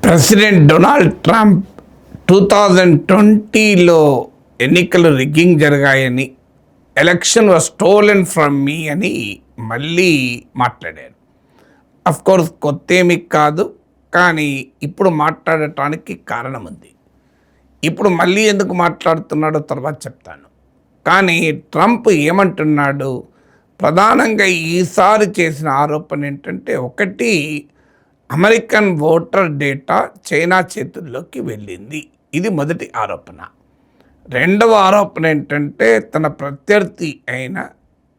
President Donald Trump 2020లో ఎన్నికలు rigging జరిగాయని, election was stolen from మీ అని మళ్ళీ మాట్లాడారు. అఫ్కోర్స్ కొత్త ఏమీ కాదు, కానీ ఇప్పుడు మాట్లాడటానికి కారణం ఉంది. ఇప్పుడు మళ్ళీ ఎందుకు మాట్లాడుతున్నాడో తర్వాత చెప్తాను. కానీ ట్రంప్ ఏమంటున్నాడు? ప్రధానంగా ఈసారి చేసిన ఆరోపణ ఏంటంటే, ఒకటి, అమెరికన్ ఓటర్ డేటా చైనా చేతుల్లోకి వెళ్ళింది. ఇది మొదటి ఆరోపణ. రెండవ ఆరోపణ ఏంటంటే, తన ప్రత్యర్థి అయిన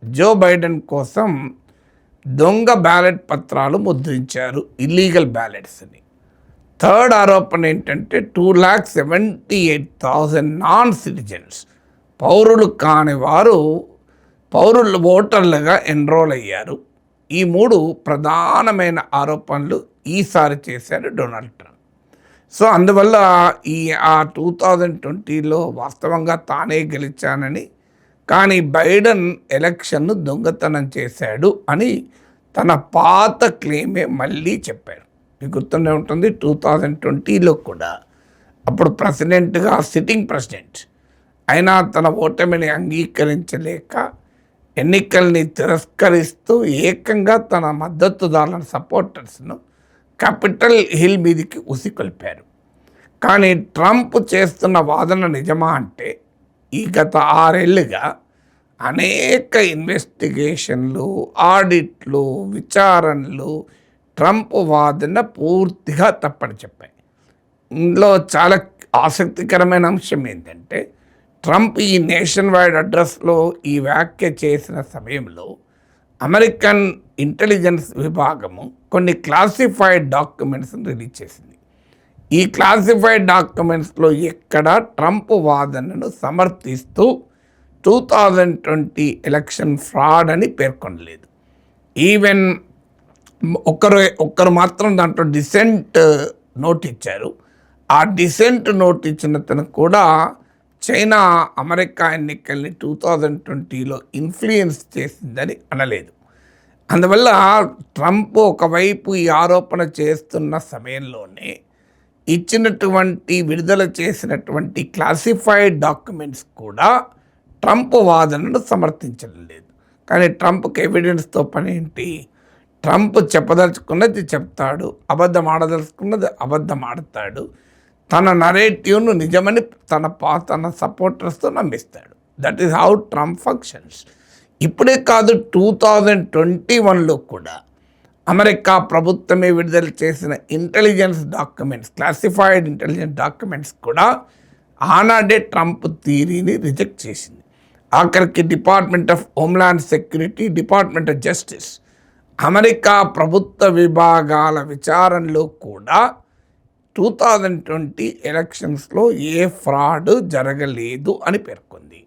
జో బైడెన్ కోసం దొంగ బ్యాలెట్ పత్రాలు ముద్రించారు, ఇల్లీగల్ బ్యాలెట్స్ అని. థర్డ్ ఆరోపణ ఏంటంటే 2,78,000 నాన్ సిటిజన్స్, పౌరులు కాని వారు పౌరులు ఓటర్లుగా ఎన్రోల్ అయ్యారు. ఈ మూడు ప్రధానమైన ఆరోపణలు ఈసారి చేశారు డొనాల్డ్ ట్రంప్. సో అందువల్ల ఆ 2020లో వాస్తవంగా తానే గెలిచానని, కానీ బైడెన్ ఎలక్షన్ను దొంగతనం చేశాడు అని తన పాత క్లెయిమే మళ్ళీ చెప్పారు. మీకు గుర్తుండే ఉంటుంది, 2020లో కూడా అప్పుడు ప్రెసిడెంట్గా సిట్టింగ్ ప్రెసిడెంట్ అయినా తన ఓటమిని అంగీకరించలేక ఎన్నికల్ని తిరస్కరిస్తూ ఏకంగా తన మద్దతుదారుల సపోర్టర్స్ను క్యాపిటల్ హిల్ మీదికి ఉసికొల్పారు. కానీ ట్రంప్ చేస్తున్న వాదన నిజమా అంటే, ఈ గత 6 ఏళ్ళుగా అనేక ఇన్వెస్టిగేషన్లు, ఆడిట్లు, విచారణలు ట్రంప్ వాదన పూర్తిగా తప్పని చెప్పాయి. ఇందులో చాలా ఆసక్తికరమైన అంశం ఏంటంటే, ట్రంప్ ఈ నేషన్ వైడ్ అడ్రస్లో ఈ వ్యాఖ్య చేసిన సమయంలో అమెరికన్ ఇంటెలిజెన్స్ విభాగము కొన్ని క్లాసిఫైడ్ డాక్యుమెంట్స్ని రిలీజ్ చేసింది. ఈ క్లాసిఫైడ్ డాక్యుమెంట్స్లో ఎక్కడా ట్రంప్ వాదనను సమర్థిస్తూ 2020 ఎలక్షన్ ఫ్రాడ్ అని పేర్కొనలేదు. ఈవెన్ ఒక్కరు మాత్రం దాంట్లో డిసెంట్ నోట్ ఇచ్చారు. ఆ డిసెంట్ నోట్ ఇచ్చిన తను కూడా చైనా అమెరికా ఎన్నికల్ని 2020లో ఇన్ఫ్లుయెన్స్ చేసిందని అనలేదు. అందువల్ల ట్రంప్ ఒకవైపు ఈ ఆరోపణ చేస్తున్న సమయంలోనే విడుదల చేసినటువంటి క్లాసిఫైడ్ డాక్యుమెంట్స్ కూడా ట్రంప్ వాదనను సమర్థించడం లేదు. కానీ ట్రంప్కి ఎవిడెన్స్తో పని ఏంటి? ట్రంప్ చెప్పదలుచుకున్నది చెప్తాడు, అబద్ధం ఆడదలుచుకున్నది అబద్ధం ఆడతాడు. తన నరేటివ్ను నిజమని తన సపోర్టర్స్తో నమ్మిస్తాడు. That is how Trump functions. ఇప్పుడే కాదు, 2021లో కూడా అమెరికా ప్రభుత్వమే విడుదల చేసిన intelligence documents, classified intelligence documents కూడా ఆనాడే ట్రంప్ థియరీని రిజెక్ట్ చేసింది. ఆఖరికి department of homeland security, department of justice, America ప్రభుత్వ విభాగాల విచారణలో కూడా 2020 ఎలక్షన్స్లో ఏ ఫ్రాడ్ జరగలేదు అని పేర్కొంది.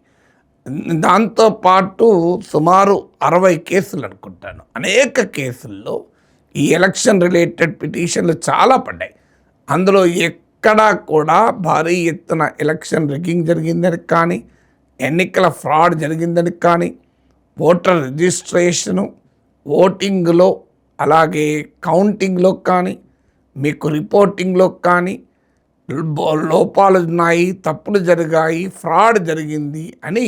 దాంతోపాటు సుమారు 60 కేసులు అనుకుంటాను, అనేక కేసుల్లో ఈ ఎలక్షన్ రిలేటెడ్ పిటిషన్లు చాలా పడ్డాయి. అందులో ఎక్కడా కూడా భారీ ఎత్తున ఎలక్షన్ రిగ్గింగ్ జరిగిందని కానీ, ఎన్నికల ఫ్రాడ్ జరిగిందని కానీ, ఓటర్ రిజిస్ట్రేషను, ఓటింగ్లో, అలాగే కౌంటింగ్లో కానీ, మీకు రిపోర్టింగ్లో కానీ లోపాలు ఉన్నాయి, తప్పులు జరిగాయి, ఫ్రాడ్ జరిగింది అని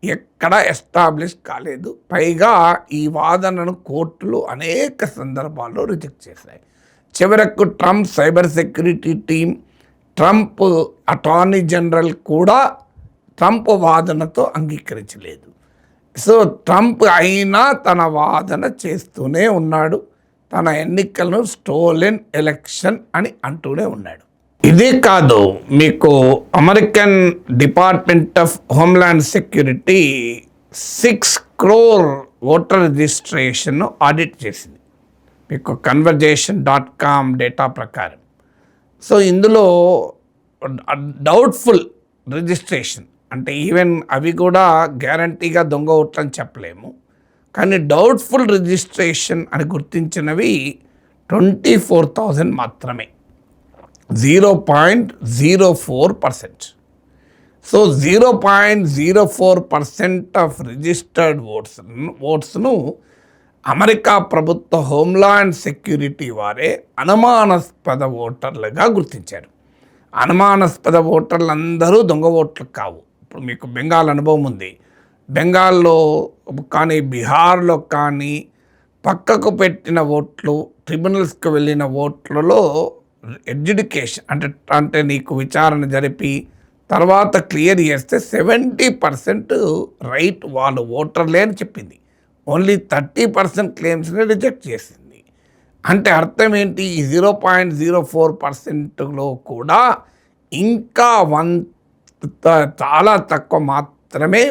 ఎక్కడా ఎస్టాబ్లిష్ కాలేదు. పైగా ఈ వాదనను కోర్టులు అనేక సందర్భాల్లో రిజెక్ట్ చేశాయి. చివరకు Trump cyber security team, Trump attorney general కూడా ట్రంప్ వాదనతో అంగీకరించలేదు. సో ట్రంప్ అయినా తన వాదన చేస్తూనే ఉన్నాడు. తన ఎన్నికలను స్టోలెన్ ఎలక్షన్ అని అంటూనే ఉన్నాడు. ఇదే కాదు, మీకు American department of homeland security 6 crore voter registration audit చేసింది, మీకు conversation.com డేటా ప్రకారం. సో ఇందులో డౌట్ఫుల్ రిజిస్ట్రేషన్ అంటే ఈవెన్ అవి కూడా గ్యారంటీగా దొంగ ఓట్లు అని చెప్పలేము, కానీ డౌట్ఫుల్ రిజిస్ట్రేషన్ అని గుర్తించినవి 24,000 మాత్రమే, 0.04%. సో 0.04% ఆఫ్ రిజిస్టర్డ్ ఓట్స్ను అమెరికా ప్రభుత్వ హోమ్లాండ్ సెక్యూరిటీ వారే అనుమానాస్పద ఓటర్లుగా గుర్తించారు. అనుమానాస్పద ఓటర్లు అందరూ దొంగ ఓట్లు కావు. ఇప్పుడు మీకు బెంగాల్ అనుభవం ఉంది. బెంగాల్లో కానీ బీహార్లో కానీ పక్కకు పెట్టిన ఓట్లు, ట్రిబ్యునల్స్కి వెళ్ళిన ఓట్లలో ఎడ్యుకేషన్ అంటే నీకు విచారణ జరిపి తర్వాత క్లియర్ చేస్తే 70% రైట్ వాళ్ళు ఓటర్లే అని చెప్పింది. ఓన్లీ 30% క్లెయిమ్స్ని రిజెక్ట్ చేసింది. అంటే అర్థం ఏంటి? ఈ 0.04%లో కూడా ఇంకా చాలా తక్కువ మాత్రమే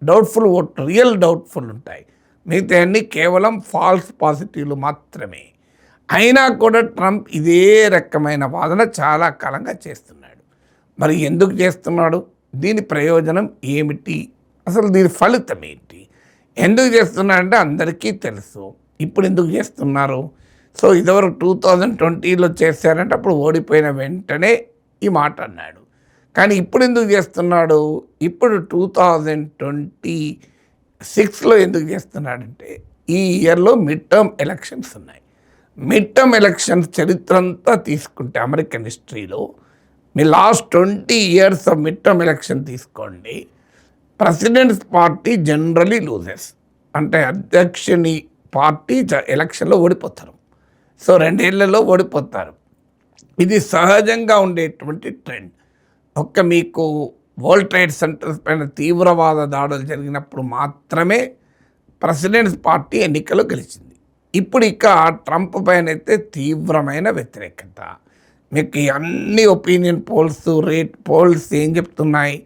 డౌట్ఫుల్ ఓట్, రియల్ డౌట్ఫుల్ ఉంటాయి. మిగతా అన్నీ కేవలం ఫాల్స్ పాజిటివ్లు మాత్రమే. అయినా కూడా ట్రంప్ ఇదే రకమైన వాదన చాలా కాలంగా చేస్తున్నాడు. మరి ఎందుకు చేస్తున్నాడు? దీని ప్రయోజనం ఏమిటి? అసలు దీని ఫలితం ఏంటి? ఎందుకు చేస్తున్నారంటే అందరికీ తెలుసు. ఇప్పుడు ఎందుకు చేస్తున్నారు? సో ఇదివరకు 2020లో చేశారంటే అప్పుడు ఓడిపోయిన వెంటనే ఈ మాట అన్నాడు. కానీ ఇప్పుడు ఎందుకు చేస్తున్నాడు? ఇప్పుడు 2026లో ఎందుకు చేస్తున్నాడంటే ఈ ఇయర్లో మిడ్ టర్మ్ ఎలక్షన్స్ ఉన్నాయి. మిడ్ టర్మ్ ఎలక్షన్స్ చరిత్ర అంతా తీసుకుంటే అమెరికన్ హిస్టరీలో మీ last 20 years of mid term election తీసుకోండి. ప్రెసిడెంట్స్ పార్టీ జనరలీ లూజెస్, అంటే అధ్యక్షుని పార్టీ ఎలక్షన్లో ఓడిపోతారు. సో 2 ఏళ్లలో ఓడిపోతారు. ఇది సహజంగా ఉండేటువంటి ట్రెండ్. మీకు వరల్డ్ ట్రేడ్ సెంటర్స్ పైన తీవ్రవాద దాడులు జరిగినప్పుడు మాత్రమే ప్రెసిడెంట్స్ పార్టీ ఎన్నికలు గెలిచింది. ఇప్పుడు ట్రంప్ పైన అయితే తీవ్రమైన వ్యతిరేకత. మీకు అన్ని ఒపీనియన్ పోల్స్ ఏం చెప్తున్నాయి?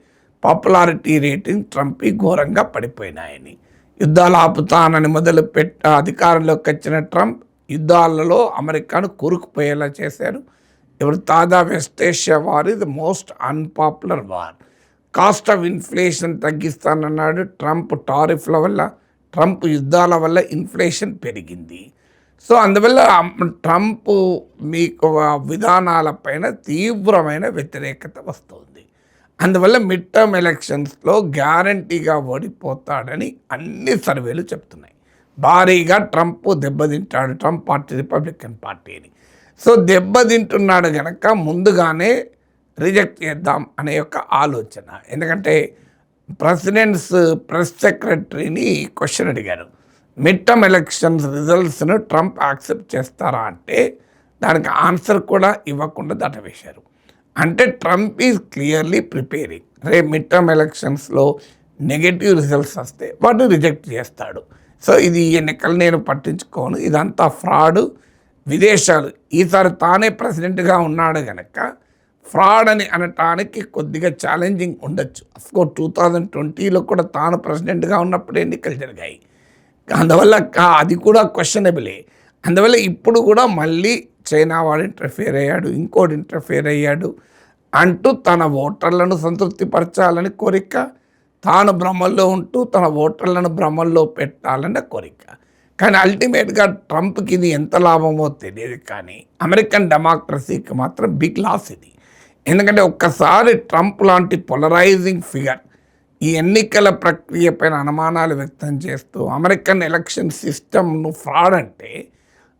పాపులారిటీ రేటింగ్ ట్రంప్ ఘోరంగా పడిపోయినాయని. యుద్ధాలు ఆపుతానని అధికారంలోకి వచ్చిన ట్రంప్ యుద్ధాలలో అమెరికాను కూరుకుపోయేలా చేశారు. ఇప్పుడు తాజా వెస్ట్ ఏషియా వార్ ఇది most unpopular war. Cost of inflation తగ్గిస్తానన్నాడు ట్రంప్. టారిఫ్ల వల్ల, ట్రంప్ యుద్ధాల వల్ల ఇన్ఫ్లేషన్ పెరిగింది. సో అందువల్ల ట్రంప్ మీకు విధానాలపైన తీవ్రమైన వ్యతిరేకత వస్తుంది. అందువల్ల మిడ్ టర్మ్ ఎలక్షన్స్లో గ్యారంటీగా ఓడిపోతాడని అన్ని సర్వేలు చెప్తున్నాయి. భారీగా ట్రంప్ దెబ్బతింటాడు, ట్రంప్ పార్టీ, రిపబ్లికన్ పార్టీని. సో దెబ్బతింటున్నాడు కనుక ముందుగానే రిజెక్ట్ చేద్దాం అనే ఆలోచన. ఎందుకంటే ప్రెసిడెంట్స్ ప్రెస్ సెక్రటరీని క్వశ్చన్ అడిగారు, మిడ్ టర్మ్ ఎలక్షన్స్ రిజల్ట్స్ను ట్రంప్ యాక్సెప్ట్ చేస్తారా అంటే దానికి ఆన్సర్ కూడా ఇవ్వకుండా దాటవేశారు. అంటే ట్రంప్ ఈజ్ క్లియర్లీ ప్రిపేరింగ్. రేపు మిడ్ టర్మ్ ఎలక్షన్స్లో నెగటివ్ రిజల్ట్స్ వస్తే వాటిని రిజెక్ట్ చేస్తాడు. సో ఇది ఎన్నికలు నేను పట్టించుకోను, ఇదంతా ఫ్రాడ్, విదేశాలు. ఈసారి తానే ప్రెసిడెంట్గా ఉన్నాడు కనుక ఫ్రాడ్ అని అనటానికి కొద్దిగా ఛాలెంజింగ్ ఉండొచ్చు. అఫ్కోర్స్ 2020లో కూడా తాను ప్రెసిడెంట్గా ఉన్నప్పుడు ఎన్నికలు జరిగాయి. అందువల్ల అది కూడా క్వశ్చనబులే. అందువల్ల ఇప్పుడు కూడా మళ్ళీ చైనా వాడు ఇంటర్ఫియర్ అయ్యాడు, ఇంకోటి ఇంటర్ఫియర్ అయ్యాడు అంటూ తన ఓటర్లను సంతృప్తిపరచాలని కోరిక, తాను భ్రమల్లో ఉంటూ తన ఓటర్లను భ్రమల్లో పెట్టాలన్న కోరిక. కానీ అల్టిమేట్గా ట్రంప్కి ఇది ఎంత లాభమో తెలియదు, కానీ అమెరికన్ డెమోక్రసీకి మాత్రం బిగ్ లాస్ ఇది. ఎందుకంటే ఒక్కసారి ట్రంప్ లాంటి పొలరైజింగ్ ఫిగర్ ఈ ఎన్నికల ప్రక్రియ పైన అనుమానాలు వ్యక్తం చేస్తూ అమెరికన్ ఎలక్షన్ సిస్టమ్ను ఫ్రాడ్ అంటే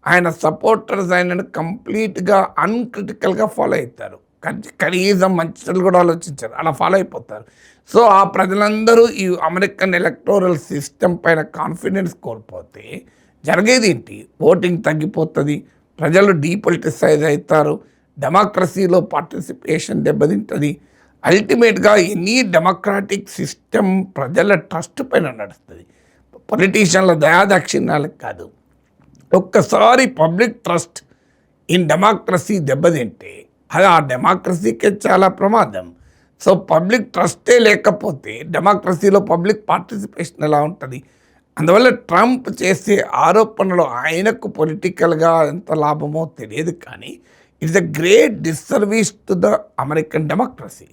ఆయన సపోర్టర్స్ ఆయనను కంప్లీట్గా అన్క్రిటికల్గా ఫాలో అవుతారు. కనీసం మంచిలు కూడా ఆలోచించారు, అలా ఫాలో అయిపోతారు. సో ఆ ప్రజలందరూ ఈ అమెరికన్ ఎలక్టోరల్ సిస్టమ్ పైన కాన్ఫిడెన్స్ కోల్పోతే జరిగేది ఏంటి? ఓటింగ్ తగ్గిపోతుంది, ప్రజలు డీపొలిటిసైజ్ అవుతారు, డెమోక్రసీలో పార్టిసిపేషన్ దెబ్బతింటుంది. అల్టిమేట్గా ఎనీ డెమోక్రాటిక్ సిస్టమ్ ప్రజల ట్రస్ట్ పైన నడుస్తుంది, పొలిటీషియన్ల దయాదాక్షిణ్యాలకు కాదు. ఒక్కసారి పబ్లిక్ ట్రస్ట్ ఇన్ డెమోక్రసీ దెబ్బతింటే అది ఆ డెమోక్రసీకే చాలా ప్రమాదం. సో పబ్లిక్ ట్రస్టే లేకపోతే డెమోక్రసీలో పబ్లిక్ పార్టిసిపేషన్ ఎలా ఉంటుంది? అందువల్ల ట్రంప్ చేసే ఆరోపణలు ఆయనకు పొలిటికల్గా ఎంత లాభమో తెలియదు, కానీ it's a great disservice to the American democracy.